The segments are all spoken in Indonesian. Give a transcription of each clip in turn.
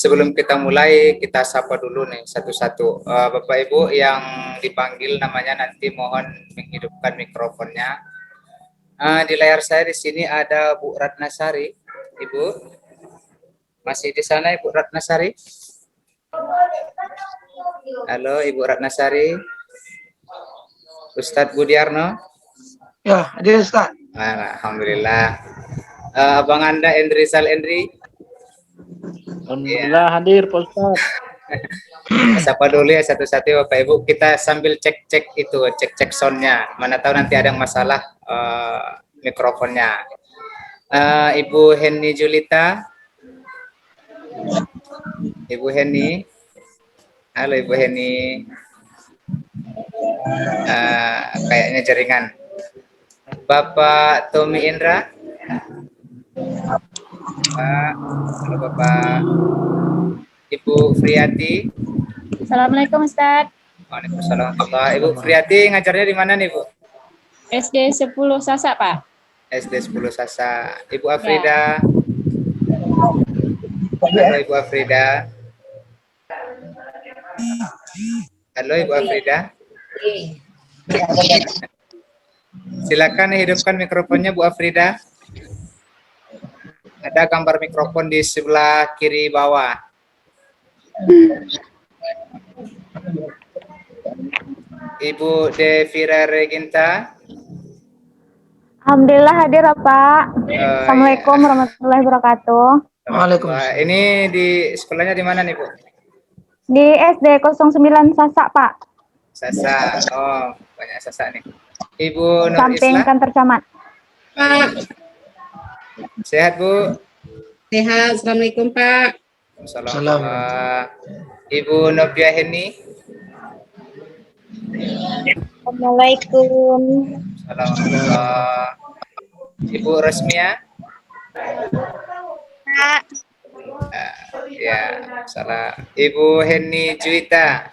sebelum kita mulai, kita sapa dulu nih satu-satu. Bapak Ibu yang dipanggil namanya nanti mohon menghidupkan mikrofonnya. Di layar saya di sini ada Bu Ratnasari. Ibu, masih di sana Ibu Ratnasari? Halo Ibu Ratnasari. Ustadz Budiarno? Ya, hadir Ustaz. Alhamdulillah. Abang Anda Endrizal Endri? Alhamdulillah hadir Pak Ustaz. Sapa dulu ya satu-satu Bapak Ibu. Kita sambil cek-cek itu, cek-cek soundnya. Mana tahu nanti ada masalah mikrofonnya. Ibu Henny Julita. Ibu Henny. Halo Ibu Henny. Kayaknya jaringan. Bapak Tommy Indra. Halo Bapak. Ibu Friati. Assalamualaikum Ustaz. Waalaikumsalam. Ibu Friati ngajarnya di mana nih Bu? SD 10 Sasak Pak. SD 10 Sasa. Ibu Afrida. Halo Ibu Afrida. Halo Ibu Afrida. Silakan hidupkan mikrofonnya Bu Afrida. Ada gambar mikrofon di sebelah kiri bawah. Ibu Devira Reginta. Alhamdulillah hadir Pak. Assalamualaikum warahmatullahi wabarakatuh. Waalaikumsalam. Ini di sekolahnya di mana nih Bu? Di SD 09 Sasak Pak. Sasa. Oh, banyak Sasa nih. Ibu Nur Samping Isla. kantor camat. Pak. Sehat Bu? Sehat. Assalamualaikum Pak. Assalamualaikum. Ibu Novia Heni. Assalamualaikum. Assalamualaikum. Ibu Resmia. Ya, salah. Ibu Heni Juwita.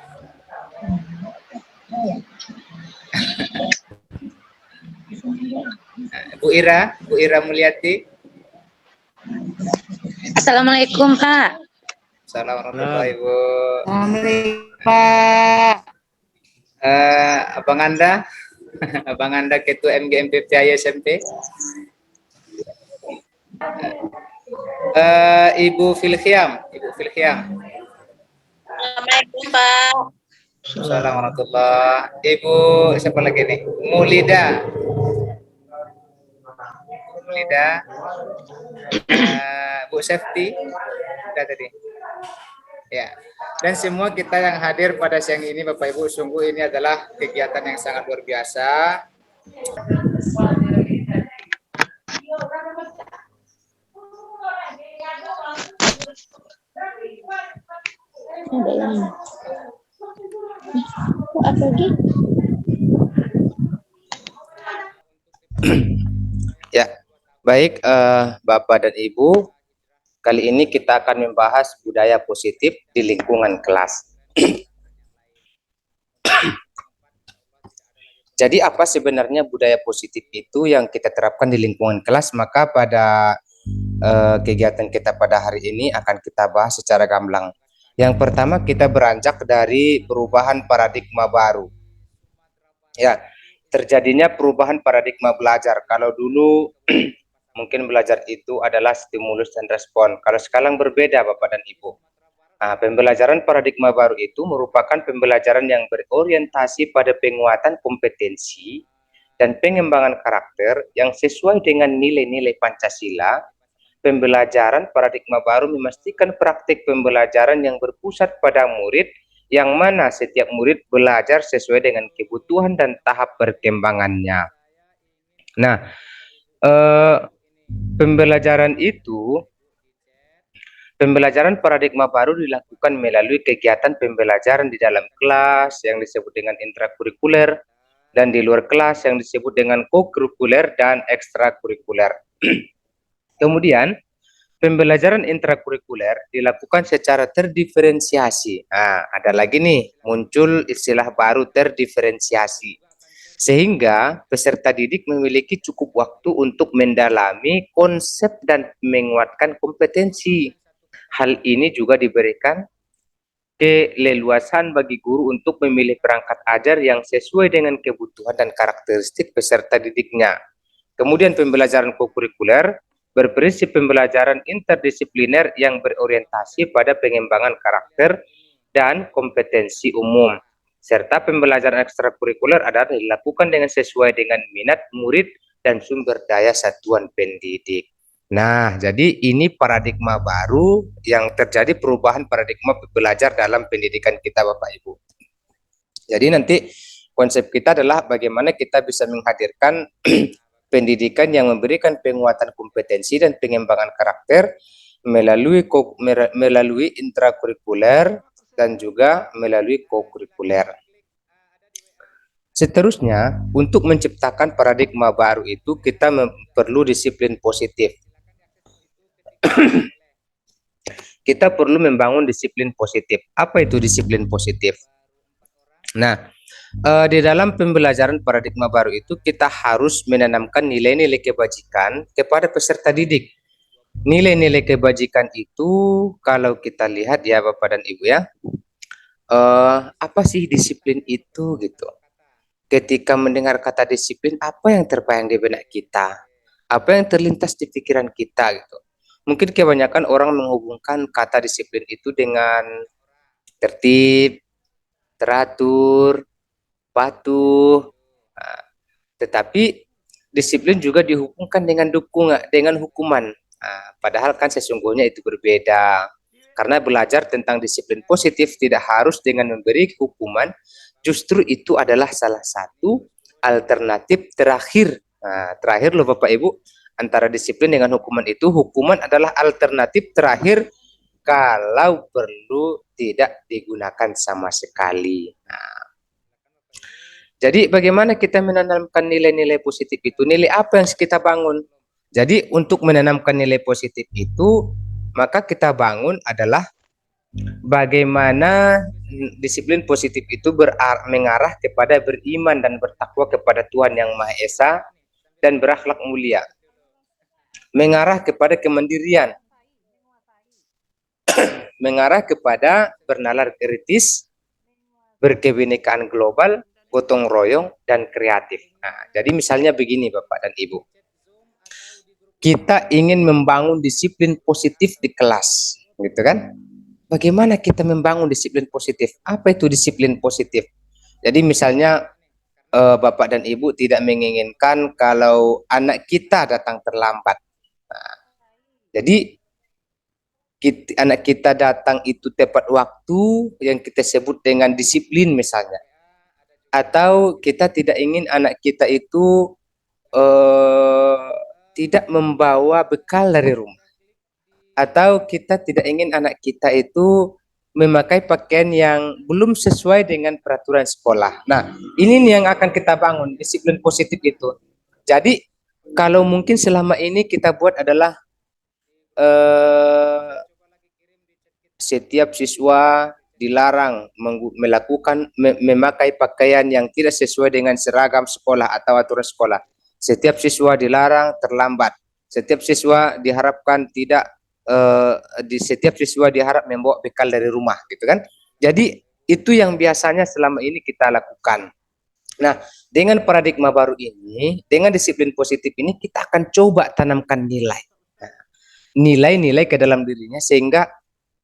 Bu Ira Mulyati. Assalamualaikum Pak. Assalamualaikum Ibu. Assalamualaikum Pak. Abang Anda, Abang Anda Ketua MGMPPI SMP. Ibu Filkhiam. Assalamualaikum Pak. Assalamualaikum. Ibu siapa lagi nih? Mulida. Bu Safety. Udah tadi. Ya. Dan semua kita yang hadir pada siang ini Bapak Ibu, sungguh ini adalah kegiatan yang sangat luar biasa. Ada yang apa lagi? Ya, baik Bapak dan Ibu, kali ini kita akan membahas budaya positif di lingkungan kelas. Jadi apa sebenarnya budaya positif itu yang kita terapkan di lingkungan kelas? Maka pada kegiatan kita pada hari ini akan kita bahas secara gamblang. Yang pertama kita beranjak dari perubahan paradigma baru. Ya, terjadinya perubahan paradigma belajar. Kalau dulu mungkin belajar itu adalah stimulus dan respon. Kalau sekarang berbeda Bapak dan Ibu. Pembelajaran paradigma baru itu merupakan pembelajaran yang berorientasi pada penguatan kompetensi dan pengembangan karakter yang sesuai dengan nilai-nilai Pancasila. Pembelajaran paradigma baru memastikan praktik pembelajaran yang berpusat pada murid, yang mana setiap murid belajar sesuai dengan kebutuhan dan tahap perkembangannya. Nah, Pembelajaran paradigma baru dilakukan melalui kegiatan pembelajaran di dalam kelas yang disebut dengan intrakurikuler dan di luar kelas yang disebut dengan kokurikuler dan ekstrakurikuler. Kemudian, pembelajaran intrakurikuler dilakukan secara terdiferensiasi. Ada lagi nih, muncul istilah baru terdiferensiasi. Sehingga peserta didik memiliki cukup waktu untuk mendalami konsep dan menguatkan kompetensi. Hal ini juga diberikan keleluasan bagi guru untuk memilih perangkat ajar yang sesuai dengan kebutuhan dan karakteristik peserta didiknya. Kemudian pembelajaran kokurikuler berprinsip pembelajaran interdisipliner yang berorientasi pada pengembangan karakter dan kompetensi umum. Serta pembelajaran ekstrakurikuler adalah dilakukan dengan sesuai dengan minat murid dan sumber daya satuan pendidik. Nah, jadi ini paradigma baru yang terjadi perubahan paradigma belajar dalam pendidikan kita, Bapak Ibu. Jadi nanti konsep kita adalah bagaimana kita bisa menghadirkan pendidikan yang memberikan penguatan kompetensi dan pengembangan karakter melalui intrakurikuler dan juga melalui kokurikuler. Seterusnya, untuk menciptakan paradigma baru itu kita perlu disiplin positif. Kita perlu membangun disiplin positif. Apa itu disiplin positif? Nah, di dalam pembelajaran paradigma baru itu kita harus menanamkan nilai-nilai kebajikan kepada peserta didik. Nilai-nilai kebajikan itu kalau kita lihat ya Bapak dan Ibu ya, apa sih disiplin itu gitu. Ketika mendengar kata disiplin, apa yang terbayang di benak kita? Apa yang terlintas di pikiran kita gitu. Mungkin kebanyakan orang menghubungkan kata disiplin itu dengan tertib, teratur, patuh. Nah, tetapi disiplin juga dihubungkan dengan hukuman. Nah, padahal kan sesungguhnya itu berbeda. Karena belajar tentang disiplin positif tidak harus dengan memberi hukuman, justru itu adalah salah satu alternatif terakhir. Nah, terakhir loh Bapak Ibu, antara disiplin dengan hukuman itu, hukuman adalah alternatif terakhir kalau perlu tidak digunakan sama sekali. Nah, jadi bagaimana kita menanamkan nilai-nilai positif itu? Nilai apa yang kita bangun? Jadi untuk menanamkan nilai positif itu, maka kita bangun adalah bagaimana disiplin positif itu mengarah kepada beriman dan bertakwa kepada Tuhan Yang Maha Esa dan berakhlak mulia. Mengarah kepada kemandirian, mengarah kepada bernalar kritis, berkebinekaan global, gotong royong, dan kreatif. Nah, jadi misalnya begini Bapak dan Ibu, kita ingin membangun disiplin positif di kelas, gitu kan? Bagaimana kita membangun disiplin positif? Apa itu disiplin positif? Jadi misalnya Bapak dan Ibu tidak menginginkan kalau anak kita datang terlambat. Nah, jadi anak kita datang itu tepat waktu yang kita sebut dengan disiplin misalnya. Atau kita tidak ingin anak kita itu tidak membawa bekal dari rumah. Atau kita tidak ingin anak kita itu memakai pakaian yang belum sesuai dengan peraturan sekolah. Nah, ini nih yang akan kita bangun, disiplin positif itu. Jadi, kalau mungkin selama ini kita buat adalah setiap siswa dilarang memakai pakaian yang tidak sesuai dengan seragam sekolah atau aturan sekolah. Setiap siswa dilarang terlambat. Setiap siswa diharapkan setiap siswa diharap membawa bekal dari rumah, gitu kan? Jadi itu yang biasanya selama ini kita lakukan. Nah, dengan paradigma baru ini, dengan disiplin positif ini, kita akan coba tanamkan nilai-nilai ke dalam dirinya sehingga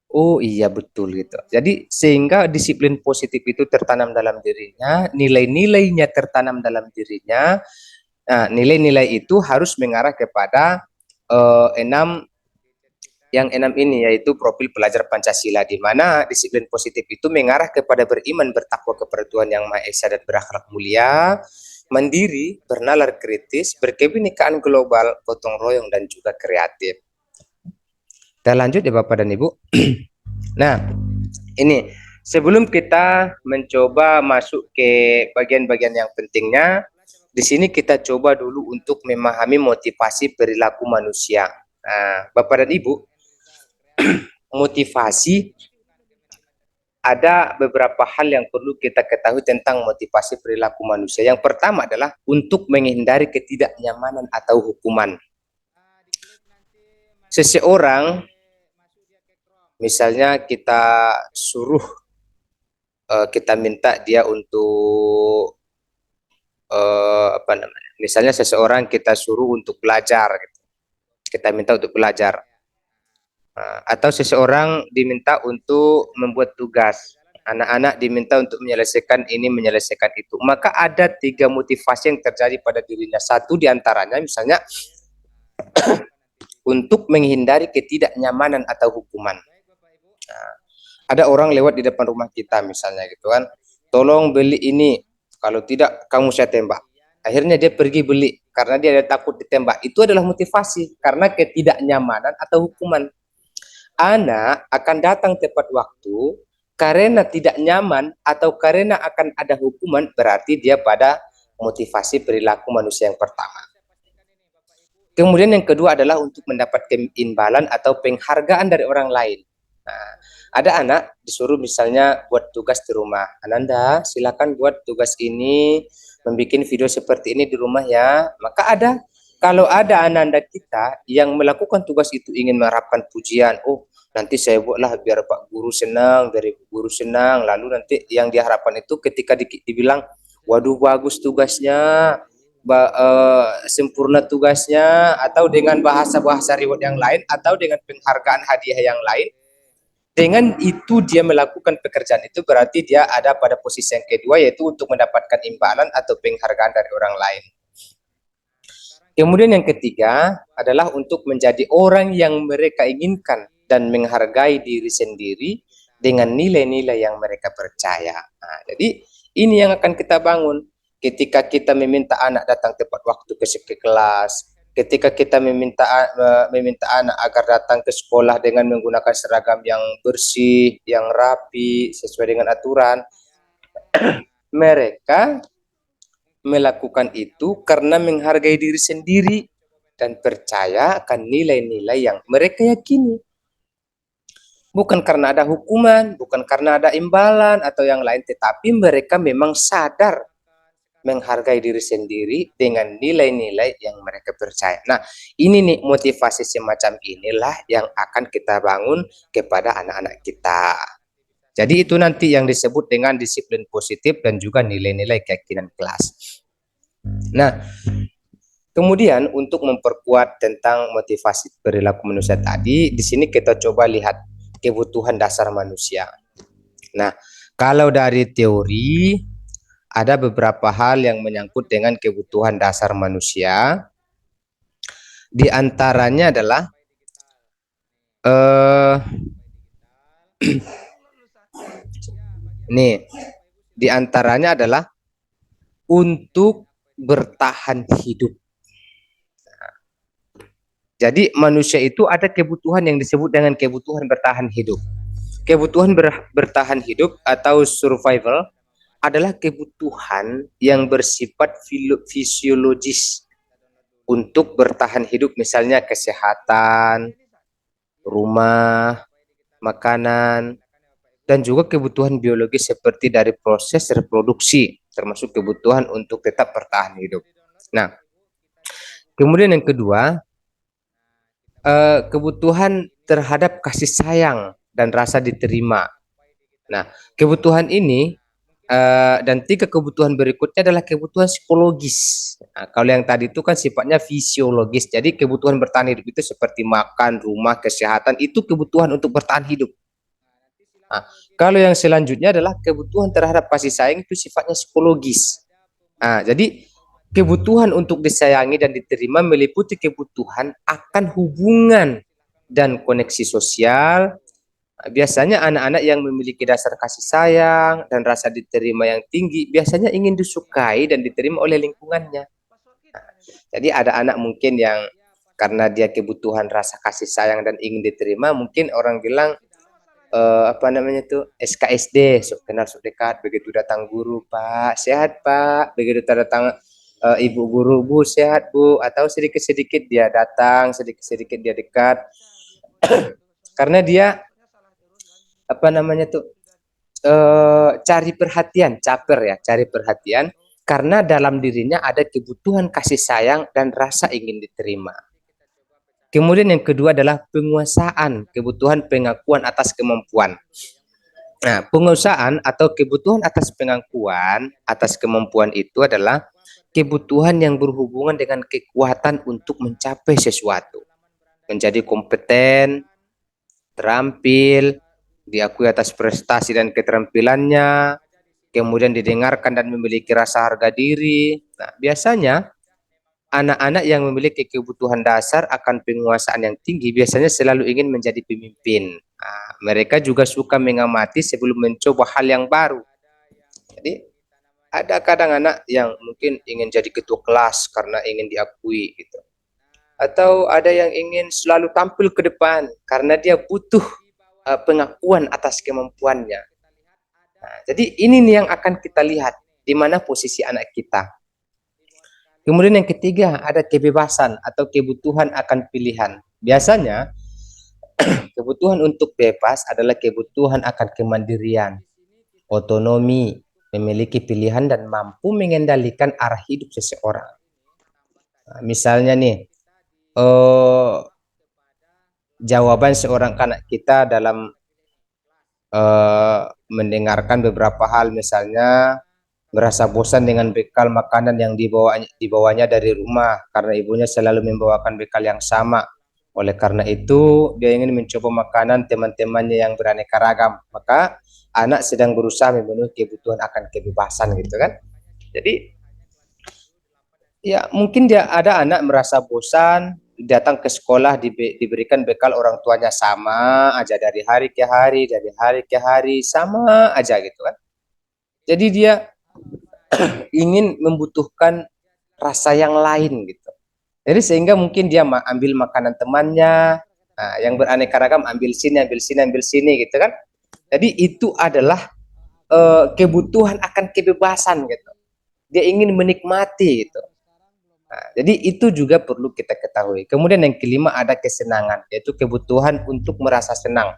oh iya betul gitu. Jadi sehingga disiplin positif itu tertanam dalam dirinya, nilai-nilainya tertanam dalam dirinya. Nah, nilai-nilai itu harus mengarah kepada enam ini, yaitu profil pelajar Pancasila, di mana disiplin positif itu mengarah kepada beriman, bertakwa kepada Tuhan Yang Maha Esa dan berakhlak mulia, mandiri, bernalar kritis, berkebinekaan global, gotong royong, dan juga kreatif. Kita lanjut ya Bapak dan Ibu. Nah, ini sebelum kita mencoba masuk ke bagian-bagian yang pentingnya, di sini kita coba dulu untuk memahami motivasi perilaku manusia. Nah, Bapak dan Ibu, motivasi, ada beberapa hal yang perlu kita ketahui tentang motivasi perilaku manusia. Yang pertama adalah untuk menghindari ketidaknyamanan atau hukuman. Seseorang Misalnya kita suruh, kita minta dia untuk apa namanya? Misalnya seseorang kita suruh untuk belajar, gitu. Kita minta untuk belajar. Atau seseorang diminta untuk membuat tugas. Anak-anak diminta untuk menyelesaikan ini, menyelesaikan itu. Maka ada 3 motivasi yang terjadi pada dirinya. Satu diantaranya misalnya untuk menghindari ketidaknyamanan atau hukuman. Ada orang lewat di depan rumah kita misalnya gitu kan, tolong beli ini, kalau tidak kamu saya tembak. Akhirnya dia pergi beli karena dia ada takut ditembak. Itu adalah motivasi karena ketidaknyamanan atau hukuman. Anak akan datang tepat waktu karena tidak nyaman atau karena akan ada hukuman, berarti dia pada motivasi perilaku manusia yang pertama. Kemudian yang kedua adalah untuk mendapatkan imbalan atau penghargaan dari orang lain. Nah, ada anak disuruh misalnya buat tugas di rumah. Ananda, silakan buat tugas ini, membuat video seperti ini di rumah ya. Maka kalau ada Ananda kita yang melakukan tugas itu ingin mengharapkan pujian, oh nanti saya buatlah biar Pak Guru senang, biar Ibu Guru senang. Lalu nanti yang diharapkan itu ketika dibilang, waduh bagus tugasnya, sempurna tugasnya, atau dengan bahasa-bahasa reward yang lain, atau dengan penghargaan hadiah yang lain. Dengan itu dia melakukan pekerjaan itu, berarti dia ada pada posisi yang kedua, yaitu untuk mendapatkan imbalan atau penghargaan dari orang lain. Kemudian yang ketiga adalah untuk menjadi orang yang mereka inginkan dan menghargai diri sendiri dengan nilai-nilai yang mereka percaya. Nah, jadi ini yang akan kita bangun ketika kita meminta anak datang tepat waktu ke kelas, ketika kita meminta anak agar datang ke sekolah dengan menggunakan seragam yang bersih, yang rapi, sesuai dengan aturan. Mereka melakukan itu karena menghargai diri sendiri dan percaya akan nilai-nilai yang mereka yakini. Bukan karena ada hukuman, bukan karena ada imbalan atau yang lain, tetapi mereka memang sadar menghargai diri sendiri dengan nilai-nilai yang mereka percaya. Nah, ini nih motivasi semacam inilah yang akan kita bangun kepada anak-anak kita. Jadi itu nanti yang disebut dengan disiplin positif dan juga nilai-nilai keyakinan kelas. Nah, kemudian untuk memperkuat tentang motivasi perilaku manusia tadi, di sini kita coba lihat kebutuhan dasar manusia. Nah, kalau dari teori ada beberapa hal yang menyangkut dengan kebutuhan dasar manusia. Di antaranya adalah nih, di antaranya adalah untuk bertahan hidup. Jadi manusia itu ada kebutuhan yang disebut dengan kebutuhan bertahan hidup. Kebutuhan bertahan hidup atau survival adalah kebutuhan yang bersifat fisiologis untuk bertahan hidup, misalnya kesehatan, rumah, makanan, dan juga kebutuhan biologis seperti dari proses reproduksi, termasuk kebutuhan untuk tetap bertahan hidup. Nah, kemudian yang kedua, kebutuhan terhadap kasih sayang dan rasa diterima. Nah, kebutuhan ini dan 3 kebutuhan berikutnya adalah kebutuhan psikologis. Nah, kalau yang tadi itu kan sifatnya fisiologis. Jadi kebutuhan bertahan hidup itu seperti makan, rumah, kesehatan, itu kebutuhan untuk bertahan hidup. Nah, kalau yang selanjutnya adalah kebutuhan terhadap kasih sayang, itu sifatnya psikologis. Nah, jadi kebutuhan untuk disayangi dan diterima meliputi kebutuhan akan hubungan dan koneksi sosial. Biasanya anak-anak yang memiliki dasar kasih sayang dan rasa diterima yang tinggi biasanya ingin disukai dan diterima oleh lingkungannya. Jadi ada anak mungkin yang karena dia kebutuhan rasa kasih sayang dan ingin diterima, mungkin orang bilang apa namanya tuh, SKSD, sok kenal sok dekat. Begitu datang guru, Pak sehat Pak, begitu datang ibu guru, Bu sehat Bu, atau sedikit-sedikit dia datang, sedikit-sedikit dia dekat. Karena dia apa namanya tuh, cari perhatian, caper ya, cari perhatian, karena dalam dirinya ada kebutuhan kasih sayang dan rasa ingin diterima. Kemudian yang kedua adalah penguasaan, kebutuhan pengakuan atas kemampuan. Nah, penguasaan atau kebutuhan atas pengakuan atas kemampuan itu adalah kebutuhan yang berhubungan dengan kekuatan untuk mencapai sesuatu, menjadi kompeten, terampil, diakui atas prestasi dan keterampilannya, kemudian didengarkan dan memiliki rasa harga diri. Nah, biasanya anak-anak yang memiliki kebutuhan dasar akan penguasaan yang tinggi biasanya selalu ingin menjadi pemimpin. Nah, mereka juga suka mengamati sebelum mencoba hal yang baru. Jadi ada kadang anak yang mungkin ingin jadi ketua kelas karena ingin diakui gitu. Atau ada yang ingin selalu tampil ke depan karena dia butuh pengakuan atas kemampuannya. Nah, jadi ini nih yang akan kita lihat di mana posisi anak kita. Kemudian yang ketiga ada kebebasan atau kebutuhan akan pilihan. Biasanya kebutuhan untuk bebas adalah kebutuhan akan kemandirian, otonomi, memiliki pilihan dan mampu mengendalikan arah hidup seseorang. Nah, misalnya nih, jawaban seorang anak kita dalam mendengarkan beberapa hal, misalnya merasa bosan dengan bekal makanan yang dibawanya dari rumah karena ibunya selalu membawakan bekal yang sama. Oleh karena itu, dia ingin mencoba makanan teman-temannya yang beraneka ragam. Maka anak sedang berusaha memenuhi kebutuhan akan kebebasan gitu kan. Jadi ya mungkin dia ada anak merasa bosan datang ke sekolah diberikan bekal orang tuanya sama aja dari hari ke hari sama aja gitu kan. Jadi dia ingin membutuhkan rasa yang lain gitu. Jadi sehingga mungkin dia ambil makanan temannya, yang beraneka ragam, ambil sini gitu kan. Jadi itu adalah kebutuhan akan kebebasan gitu. Dia ingin menikmati gitu. Nah, jadi itu juga perlu kita ketahui. Kemudian yang kelima ada kesenangan, yaitu kebutuhan untuk merasa senang.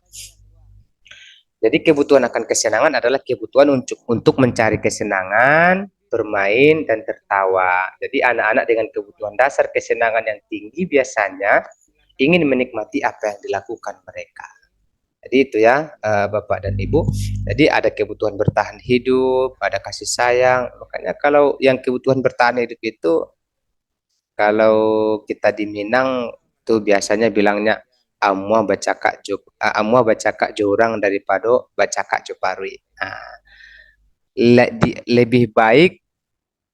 Jadi kebutuhan akan kesenangan adalah kebutuhan untuk mencari kesenangan, bermain, dan tertawa. Jadi anak-anak dengan kebutuhan dasar kesenangan yang tinggi biasanya ingin menikmati apa yang dilakukan mereka. Jadi itu ya Bapak dan Ibu. Jadi ada kebutuhan bertahan hidup, ada kasih sayang. Makanya kalau yang kebutuhan bertahan hidup itu, kalau kita di Minang tuh biasanya bilangnya amua baca kak jorang daripada baca kak joparwi. Nah, lebih baik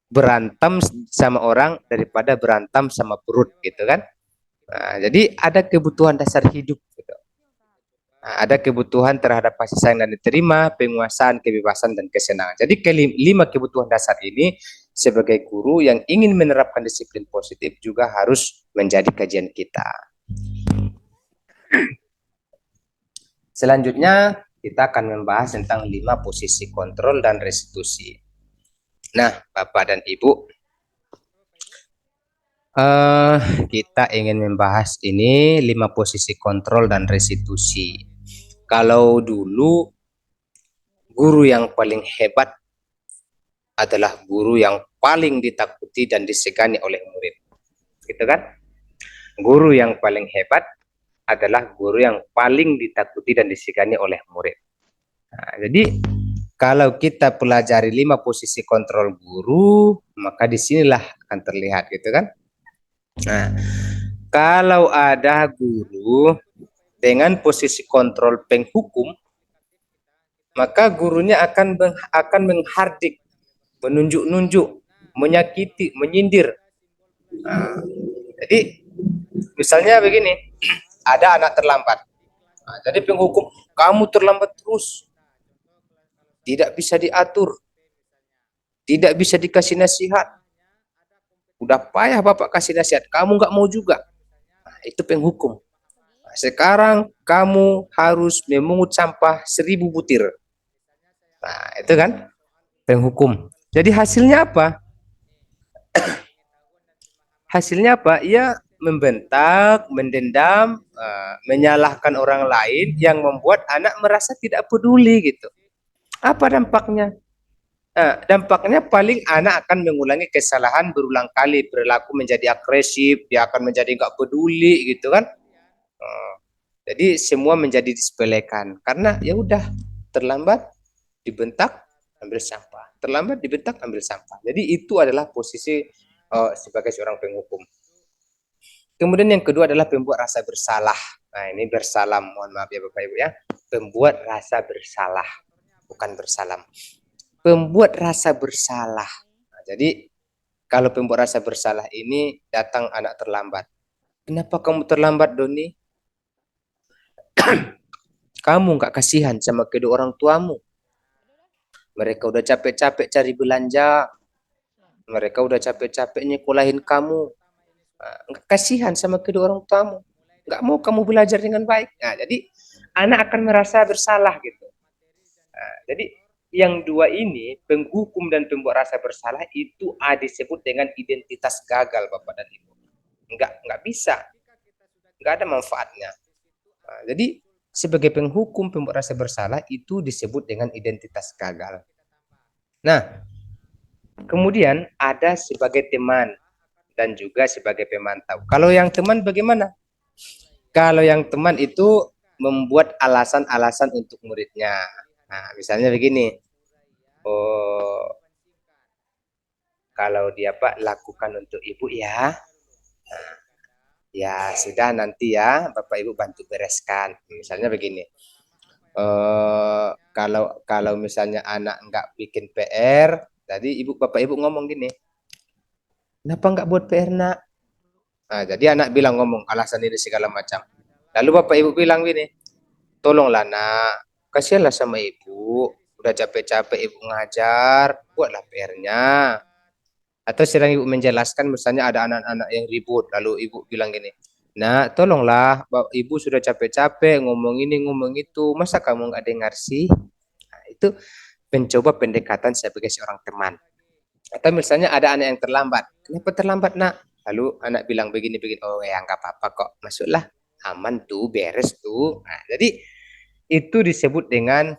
berantem sama orang daripada berantem sama perut gitu kan. Nah, jadi ada kebutuhan dasar hidup gitu. Nah, ada kebutuhan terhadap kasih sayang dan diterima, penguasaan, kebebasan, dan kesenangan. Jadi kelima kebutuhan dasar ini sebagai guru yang ingin menerapkan disiplin positif juga harus menjadi kajian kita. Selanjutnya kita akan membahas tentang 5 posisi kontrol dan restitusi. Nah, Bapak dan Ibu, kita ingin membahas ini 5 posisi kontrol dan restitusi. Kalau dulu guru yang paling hebat adalah guru yang paling ditakuti dan disegani oleh murid, gitu kan? Guru yang paling hebat adalah guru yang paling ditakuti dan disegani oleh murid. Nah, jadi kalau kita pelajari 5 posisi kontrol guru, maka disinilah akan terlihat gitu kan. Nah, kalau ada guru dengan posisi kontrol penghukum, maka gurunya akan menghardik, menunjuk-nunjuk, menyakiti, menyindir. Nah, jadi misalnya begini, ada anak terlambat. Nah, jadi penghukum, kamu terlambat terus, tidak bisa diatur, tidak bisa dikasih nasihat. Udah payah Bapak kasih nasihat, kamu nggak mau juga. Nah, itu penghukum. Nah, sekarang kamu harus memungut sampah 1000 butir. Nah, itu kan penghukum. Jadi hasilnya apa? Hasilnya apa? Ia membentak, mendendam, menyalahkan orang lain yang membuat anak merasa tidak peduli gitu. Apa dampaknya? Nah, dampaknya paling anak akan mengulangi kesalahan berulang kali, perilaku menjadi agresif, dia akan menjadi nggak peduli gitu kan. Jadi semua menjadi disepelekan karena ya udah terlambat dibentak ambil sampah, terlambat dibentak ambil sampah. Jadi itu adalah posisi sebagai seorang penghukum. Kemudian yang kedua adalah pembuat rasa bersalah. Nah ini bersalam, mohon maaf ya Bapak Ibu ya. Pembuat rasa bersalah, bukan bersalam. Pembuat rasa bersalah. Nah, jadi kalau pembuat rasa bersalah ini datang anak terlambat. Kenapa kamu terlambat Doni? Kamu nggak kasihan sama kedua orang tuamu. Mereka udah capek-capek cari belanja. Mereka udah capek-capek nyekolahin kamu. Nggak kasihan sama kedua orang tuamu. Nggak mau kamu belajar dengan baik. Nah, jadi anak akan merasa bersalah gitu. Nah, jadi yang dua ini, penghukum dan pembuat rasa bersalah itu disebut dengan identitas gagal Bapak dan Ibu. Nggak bisa. Nggak ada manfaatnya. Nah, jadi sebagai penghukum pembuat rasa bersalah itu disebut dengan identitas gagal. Nah, kemudian ada sebagai teman dan juga sebagai pemantau. Kalau yang teman bagaimana? Kalau yang teman itu membuat alasan-alasan untuk muridnya. Nah, misalnya begini. Oh, kalau dia Pak lakukan untuk Ibu ya. Nah, ya sudah nanti ya Bapak Ibu bantu bereskan. Misalnya begini. Kalau misalnya anak nggak bikin PR, tadi Bapak Ibu ngomong gini. Kenapa nggak buat PR nak? Nah, jadi anak bilang ngomong alasan ini segala macam. Lalu Bapak Ibu bilang gini, tolonglah nak, kasihanlah sama Ibu. Udah capek-capek Ibu ngajar, buatlah PR-nya. Atau sedang Ibu menjelaskan misalnya ada anak-anak yang ribut, lalu Ibu bilang gini, nah tolonglah Ibu sudah capek-capek ngomong ini ngomong itu, masa kamu nggak dengar sih? Nah, itu mencoba pendekatan sebagai seorang teman. Atau misalnya ada anak yang terlambat, kenapa terlambat nak? Lalu anak bilang begini-begini, oh ya nggak apa-apa kok, masuklah, aman tuh, beres tuh. Nah, jadi itu disebut dengan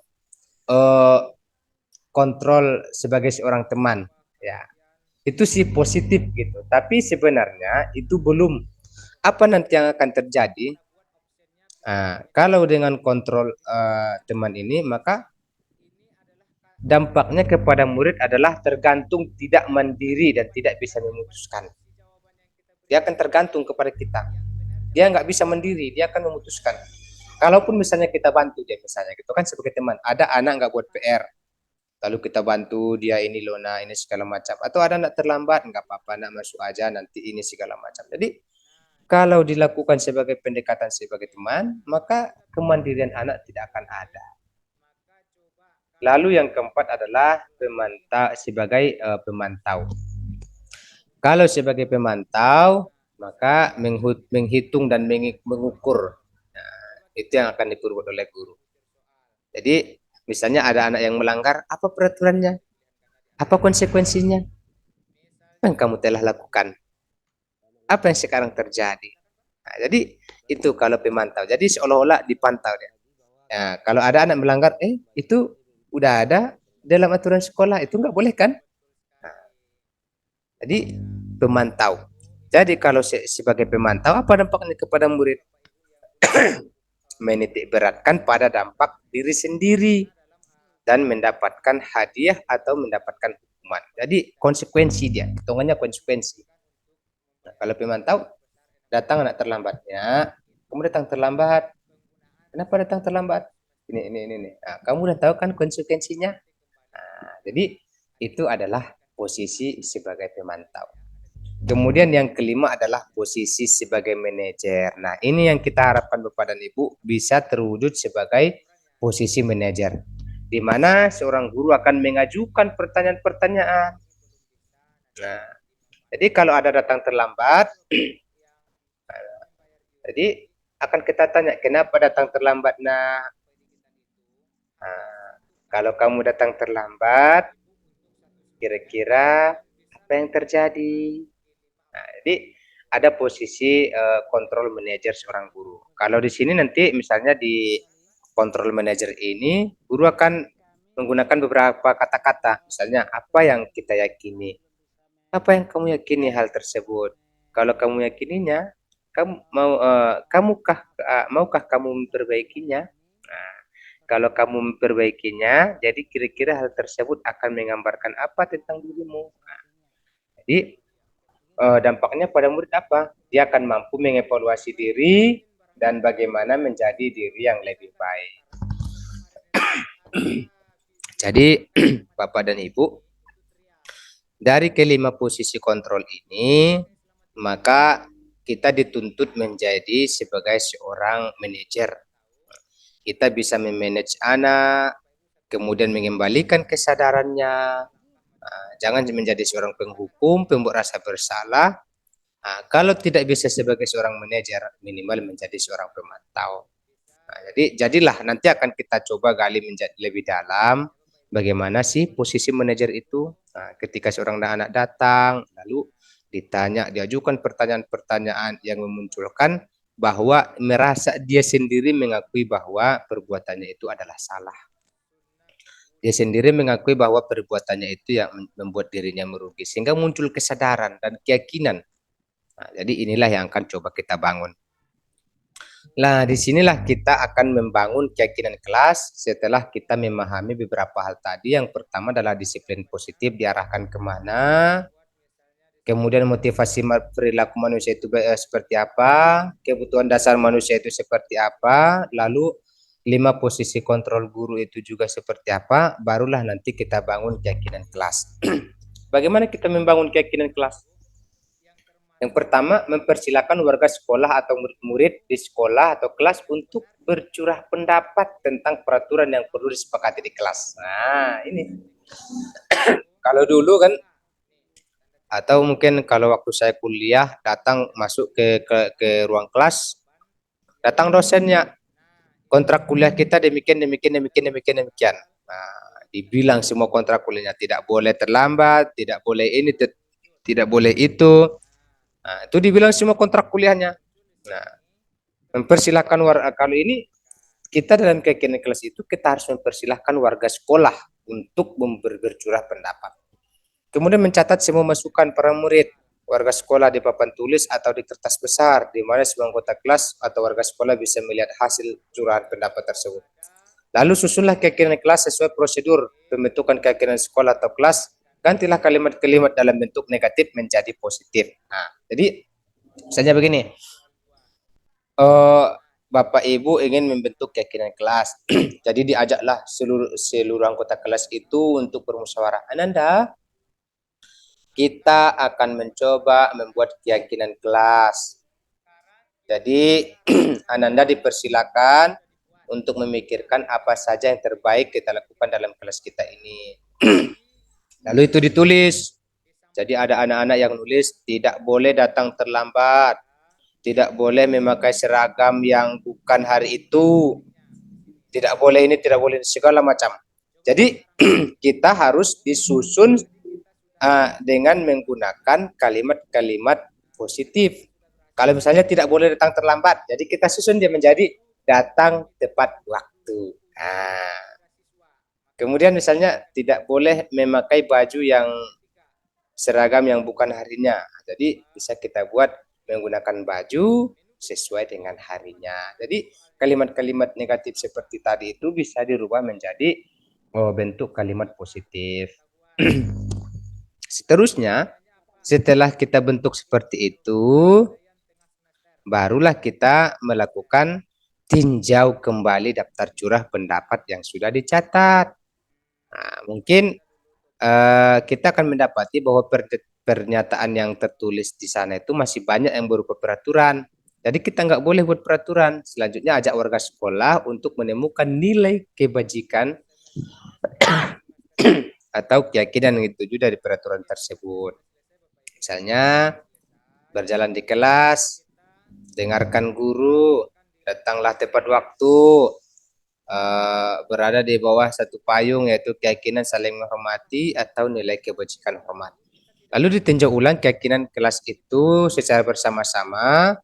kontrol sebagai seorang teman, ya. Itu sih positif gitu. Tapi sebenarnya itu belum apa nanti yang akan terjadi. Kalau dengan kontrol teman ini, maka dampaknya kepada murid adalah tergantung tidak mandiri dan tidak bisa memutuskan. Dia akan tergantung kepada kita. Dia nggak bisa mandiri, dia akan memutuskan. Kalaupun misalnya kita bantu dia misalnya gitu kan sebagai teman, ada anak nggak buat PR, lalu kita bantu dia ini loh nah ini segala macam, atau ada anak terlambat nggak apa-apa nak masuk aja nanti ini segala macam. Jadi kalau dilakukan sebagai pendekatan sebagai teman, maka kemandirian anak tidak akan ada. Lalu yang keempat adalah sebagai pemantau. Kalau sebagai pemantau, maka menghitung dan mengukur. Nah, itu yang akan diperbuat oleh guru. Jadi misalnya ada anak yang melanggar, apa peraturannya? Apa konsekuensinya? Apa yang kamu telah lakukan? Apa yang sekarang terjadi? Nah, jadi itu kalau pemantau. Jadi seolah-olah dipantau dia. Nah, kalau ada anak melanggar, itu udah ada dalam aturan sekolah, itu nggak boleh kan? Nah, jadi pemantau. Jadi kalau sebagai pemantau, apa dampaknya kepada murid? Menitik beratkan pada dampak diri sendiri dan mendapatkan hadiah atau mendapatkan hukuman. Jadi konsekuensi dia, hitungannya konsekuensi. Nah, kalau pemantau datang anak terlambatnya, kamu datang terlambat. Kenapa datang terlambat? Ini. Nah, kamu udah tahu kan konsekuensinya. Nah, jadi itu adalah posisi sebagai pemantau. Kemudian yang kelima adalah posisi sebagai manajer. Nah, ini yang kita harapkan Bapak dan Ibu bisa terwujud sebagai posisi manajer, di mana seorang guru akan mengajukan pertanyaan-pertanyaan. Nah, jadi kalau ada datang terlambat, jadi akan kita tanya, kenapa datang terlambat nak? Nah, kalau kamu datang terlambat, kira-kira apa yang terjadi? Nah, jadi ada posisi kontrol manajer seorang guru. Kalau di sini nanti misalnya di kontrol manajer ini, guru akan menggunakan beberapa kata-kata. Misalnya, apa yang kita yakini? Apa yang kamu yakini hal tersebut? Kalau kamu yakininya, maukah kamu memperbaikinya? Nah, kalau kamu memperbaikinya, jadi kira-kira hal tersebut akan menggambarkan apa tentang dirimu? Nah, jadi dampaknya pada murid apa? Dia akan mampu mengevaluasi diri dan bagaimana menjadi diri yang lebih baik. Jadi, Bapak dan Ibu, dari kelima posisi kontrol ini, maka kita dituntut menjadi sebagai seorang manajer. Kita bisa memanage anak, kemudian mengembalikan kesadarannya. Jangan menjadi seorang penghukum, pembuat rasa bersalah. Kalau tidak bisa sebagai seorang manajer, minimal menjadi seorang pemantau. Jadi jadilah nanti akan kita coba gali menjadi lebih dalam bagaimana sih posisi manajer itu. Ketika seorang anak datang, lalu ditanya, diajukan pertanyaan-pertanyaan yang memunculkan bahwa merasa dia sendiri mengakui bahwa perbuatannya itu adalah salah. Dia sendiri mengakui bahwa perbuatannya itu yang membuat dirinya merugi, sehingga muncul kesadaran dan keyakinan. Jadi inilah yang akan coba kita bangun. Nah, disinilah kita akan membangun keyakinan kelas setelah kita memahami beberapa hal tadi. Yang pertama adalah disiplin positif diarahkan kemana, kemudian motivasi perilaku manusia itu seperti apa, kebutuhan dasar manusia itu seperti apa, lalu 5 posisi kontrol guru itu juga seperti apa, barulah nanti kita bangun keyakinan kelas. Bagaimana kita membangun keyakinan kelas? Yang pertama, mempersilakan warga sekolah atau murid-murid di sekolah atau kelas untuk bercurah pendapat tentang peraturan yang perlu disepakati di kelas. Nah, ini. Kalau dulu kan, atau mungkin kalau waktu saya kuliah, datang masuk ke ruang kelas, datang dosennya, kontrak kuliah kita demikian. Nah, dibilang semua kontrak kuliahnya tidak boleh terlambat, tidak boleh ini, tidak boleh itu. Nah, itu dibilang semua kontrak kuliahnya. Nah, mempersilahkan kalau ini kita dalam keyakinan kelas itu kita harus mempersilahkan warga sekolah untuk bercurah pendapat. Kemudian mencatat semua masukan para murid, warga sekolah di papan tulis atau di kertas besar, di mana semua anggota kelas atau warga sekolah bisa melihat hasil curahan pendapat tersebut. Lalu susunlah keyakinan kelas sesuai prosedur pembentukan keyakinan sekolah atau kelas. Gantilah kalimat-kalimat dalam bentuk negatif menjadi positif. Nah, jadi misalnya begini, Bapak Ibu ingin membentuk keyakinan kelas, jadi diajaklah seluruh anggota kelas itu untuk bermusyawarah. Ananda, kita akan mencoba membuat keyakinan kelas. Jadi Ananda dipersilakan untuk memikirkan apa saja yang terbaik kita lakukan dalam kelas kita ini. Lalu itu ditulis. Jadi ada anak-anak yang nulis, tidak boleh datang terlambat, tidak boleh memakai seragam yang bukan hari itu, tidak boleh ini, tidak boleh segala macam. Jadi kita harus disusun dengan menggunakan kalimat-kalimat positif. Kalau misalnya tidak boleh datang terlambat, jadi kita susun dia menjadi datang tepat waktu. Kemudian misalnya tidak boleh memakai baju yang seragam yang bukan harinya. Jadi bisa kita buat menggunakan baju sesuai dengan harinya. Jadi kalimat-kalimat negatif seperti tadi itu bisa dirubah menjadi bentuk kalimat positif. Seterusnya, setelah kita bentuk seperti itu, barulah kita melakukan tinjau kembali daftar curah pendapat yang sudah dicatat. Nah, mungkin kita akan mendapati bahwa pernyataan yang tertulis di sana itu masih banyak yang berupa peraturan. Jadi kita nggak boleh buat peraturan. Selanjutnya ajak warga sekolah untuk menemukan nilai kebajikan atau keyakinan yang dituju dari peraturan tersebut. Misalnya berjalan di kelas, dengarkan guru, datanglah tepat waktu, berada di bawah satu payung, yaitu keyakinan saling menghormati atau nilai kebajikan hormat. Lalu ditinjau ulang keyakinan kelas itu secara bersama-sama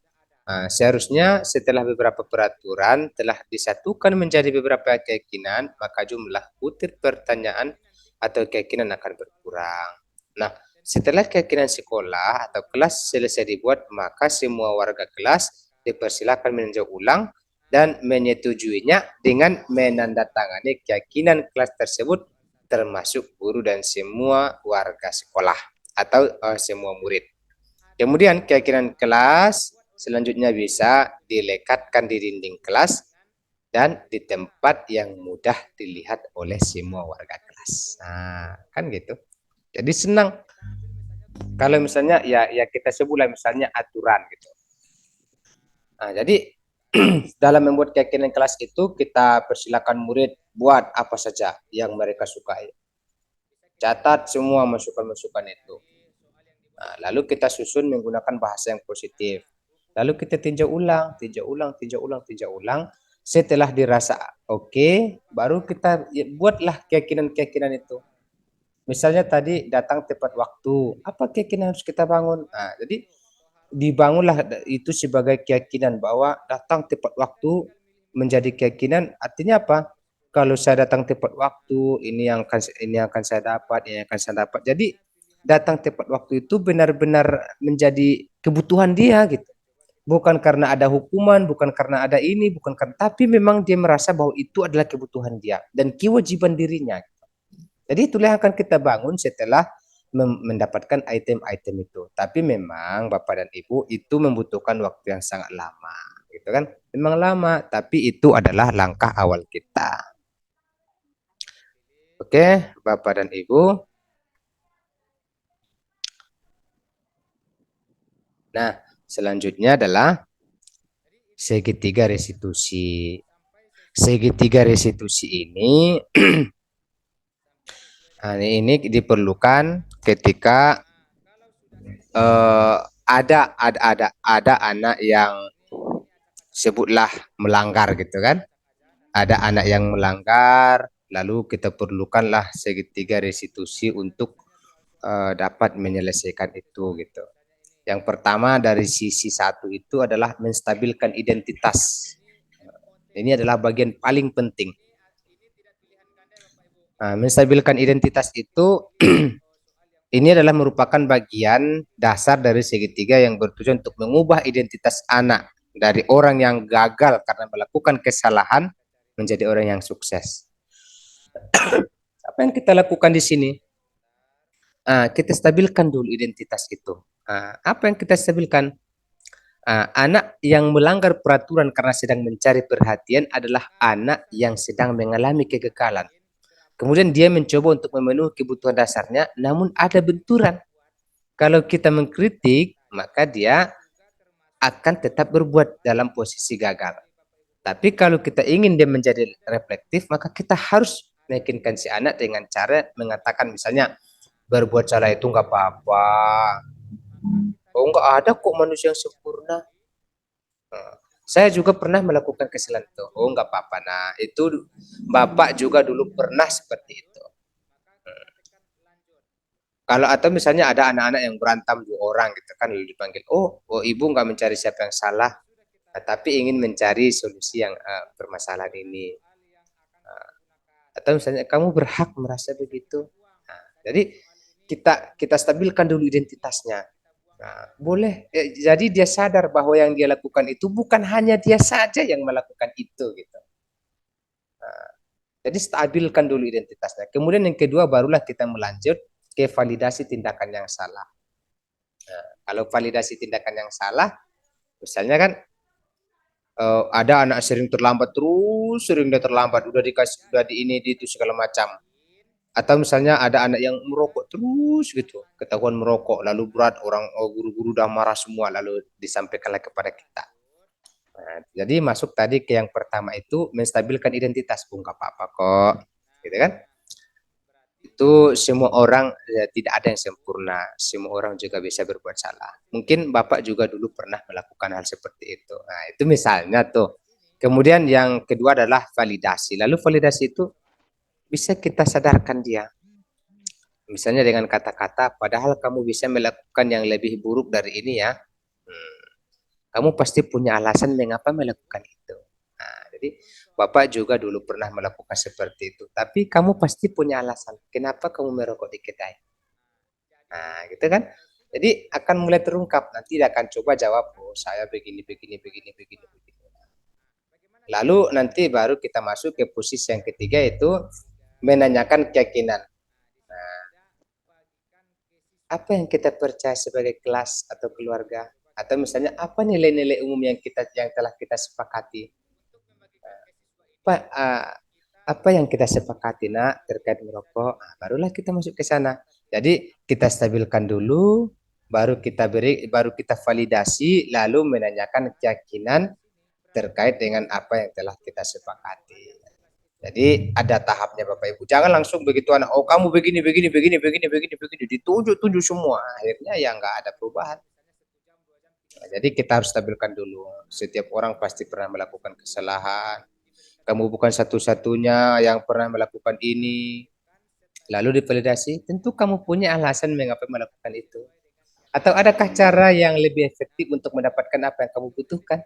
Seharusnya setelah beberapa peraturan telah disatukan menjadi beberapa keyakinan, maka jumlah butir pertanyaan atau keyakinan akan berkurang. Nah, setelah keyakinan sekolah atau kelas selesai dibuat, maka semua warga kelas dipersilakan meninjau ulang dan menyetujuinya dengan menandatangani keyakinan kelas tersebut, termasuk guru dan semua warga sekolah atau semua murid. Kemudian keyakinan kelas selanjutnya bisa dilekatkan di dinding kelas dan di tempat yang mudah dilihat oleh semua warga kelas. Nah, kan gitu. Jadi senang kalau misalnya ya kita sebutlah misalnya aturan gitu. Nah, jadi dalam membuat keyakinan kelas itu kita persilakan murid buat apa saja yang mereka sukai. Catat semua masukan-masukan itu. Nah, lalu kita susun menggunakan bahasa yang positif. Lalu kita tinjau ulang. Setelah dirasa oke, baru kita buatlah keyakinan-keyakinan itu. Misalnya tadi datang tepat waktu. Apa keyakinan harus kita bangun? Nah, jadi dibangunlah itu sebagai keyakinan bahwa datang tepat waktu menjadi keyakinan. Artinya apa? Kalau saya datang tepat waktu, ini yang akan saya dapat, ini yang akan saya dapat. Jadi datang tepat waktu itu benar-benar menjadi kebutuhan dia gitu. Bukan karena ada hukuman, bukan karena ada ini, bukan karena, tapi memang dia merasa bahwa itu adalah kebutuhan dia dan kewajiban dirinya. Jadi itulah yang akan kita bangun setelah mendapatkan item-item itu. Tapi memang Bapak dan Ibu itu membutuhkan waktu yang sangat lama, gitu kan? Memang lama, tapi itu adalah langkah awal kita. Oke, Bapak dan Ibu. Nah, selanjutnya adalah segitiga restitusi. Segitiga restitusi ini ini diperlukan ketika ada anak yang sebutlah melanggar gitu kan. Ada anak yang melanggar, lalu kita perlukanlah segitiga restitusi untuk dapat menyelesaikan itu gitu. Yang pertama dari sisi satu itu adalah menstabilkan identitas. Ini adalah bagian paling penting. Menstabilkan identitas itu ini adalah merupakan bagian dasar dari segitiga yang bertujuan untuk mengubah identitas anak dari orang yang gagal karena melakukan kesalahan menjadi orang yang sukses. Apa yang kita lakukan di sini? Kita stabilkan dulu identitas itu. Apa yang kita stabilkan? Anak yang melanggar peraturan karena sedang mencari perhatian adalah anak yang sedang mengalami kegagalan. Kemudian dia mencoba untuk memenuhi kebutuhan dasarnya, namun ada benturan. Kalau kita mengkritik, maka dia akan tetap berbuat dalam posisi gagal. Tapi kalau kita ingin dia menjadi reflektif, maka kita harus meyakinkan si anak dengan cara mengatakan misalnya, berbuat salah itu nggak apa-apa. Oh, nggak ada kok manusia yang sempurna. Saya juga pernah melakukan kesalahan itu. Oh, nggak apa-apa. Nah, itu Bapak juga dulu pernah seperti itu. Kalau atau misalnya ada anak-anak yang berantem 2 orang gitu kan, lalu dipanggil, oh ibu nggak mencari siapa yang salah, tapi ingin mencari solusi yang permasalahan ini. Atau misalnya kamu berhak merasa begitu. Jadi kita stabilkan dulu identitasnya. Boleh. Jadi dia sadar bahwa yang dia lakukan itu bukan hanya dia saja yang melakukan itu gitu. Jadi stabilkan dulu identitasnya. Kemudian yang kedua barulah kita melanjut ke validasi tindakan yang salah. Kalau validasi tindakan yang salah, misalnya kan ada anak sering terlambat terus, sering dia terlambat, udah dikasih, udah di ini di itu segala macam. Atau misalnya ada anak yang merokok terus gitu, ketahuan merokok, lalu berat orang guru-guru udah marah semua, lalu disampaikanlah kepada kita. Jadi masuk tadi ke yang pertama itu menstabilkan identitas, nggak apa-apa kok, gitu kan? Itu semua orang tidak ada yang sempurna, semua orang juga bisa berbuat salah. Mungkin Bapak juga dulu pernah melakukan hal seperti itu. Nah, itu misalnya tuh. Kemudian yang kedua adalah validasi. Lalu validasi itu bisa kita sadarkan dia. Misalnya dengan kata-kata, padahal kamu bisa melakukan yang lebih buruk dari ini ya. kamu pasti punya alasan mengapa melakukan itu. Nah, jadi Bapak juga dulu pernah melakukan seperti itu, tapi kamu pasti punya alasan kenapa kamu merokok di kedai. Nah, gitu kan? Jadi akan mulai terungkap, nanti dia akan coba jawab, oh saya begini, begini, begini, begini, begini. Lalu nanti baru kita masuk ke posisi yang ketiga, itu menanyakan keyakinan. Nah, apa yang kita percaya sebagai kelas atau keluarga? Atau misalnya apa nilai-nilai umum yang telah kita sepakati? Apa yang kita sepakati nak terkait merokok? Nah, barulah kita masuk ke sana. Jadi kita stabilkan dulu, baru kita validasi, lalu menanyakan keyakinan terkait dengan apa yang telah kita sepakati. Jadi ada tahapnya Bapak Ibu. Jangan langsung begitu anak, oh kamu begini, begini, begini, begini, begini, begini, ditunjuk semua. Akhirnya ya nggak ada perubahan. Nah, jadi kita harus stabilkan dulu. Setiap orang pasti pernah melakukan kesalahan. Kamu bukan satu-satunya yang pernah melakukan ini. Lalu divalidasi, tentu kamu punya alasan mengapa melakukan itu. Atau adakah cara yang lebih efektif untuk mendapatkan apa yang kamu butuhkan?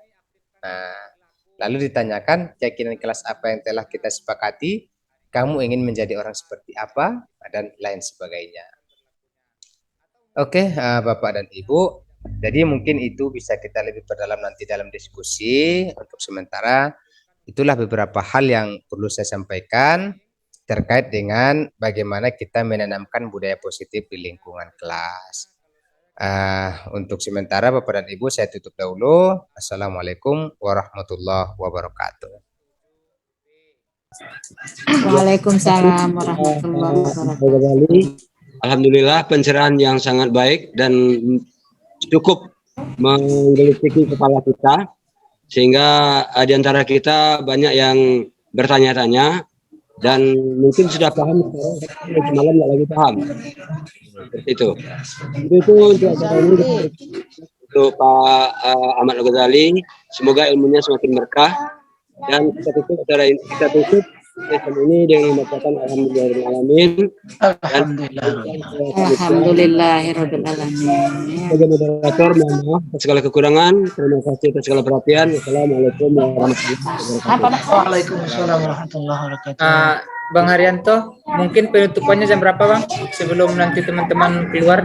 Nah, lalu ditanyakan keyakinan kelas apa yang telah kita sepakati, kamu ingin menjadi orang seperti apa, dan lain sebagainya. Oke, Bapak dan Ibu, jadi mungkin itu bisa kita lebih perdalam nanti dalam diskusi. Untuk sementara, itulah beberapa hal yang perlu saya sampaikan terkait dengan bagaimana kita menanamkan budaya positif di lingkungan kelas. Untuk sementara Bapak dan Ibu saya tutup dahulu. Assalamualaikum warahmatullahi wabarakatuh. Waalaikumsalam warahmatullahi wabarakatuh. Alhamdulillah pencerahan yang sangat baik dan cukup menggelitik kepala kita, sehingga di antara kita banyak yang bertanya-tanya dan mungkin sudah paham sekarang, semalam nggak lagi paham. Seperti itu. Itu untuk acara ini untuk Pak Ahmad Al-Ghazali, semoga ilmunya semakin berkah, dan kita tutup acara ini, sesi ini dengan membacakan alhamdulillahirobbilalamin. Alhamdulillahirobbilalamin. Sebagai moderator, mohon maaf atas segala kekurangan. Terima kasih atas segala perhatian. Wassalamualaikum warahmatullahi wabarakatuh. Waalaikumsalam warahmatullahi wabarakatuh. Bang Haryanto, mungkin penutupannya jam berapa Bang? Sebelum nanti teman-teman keluar.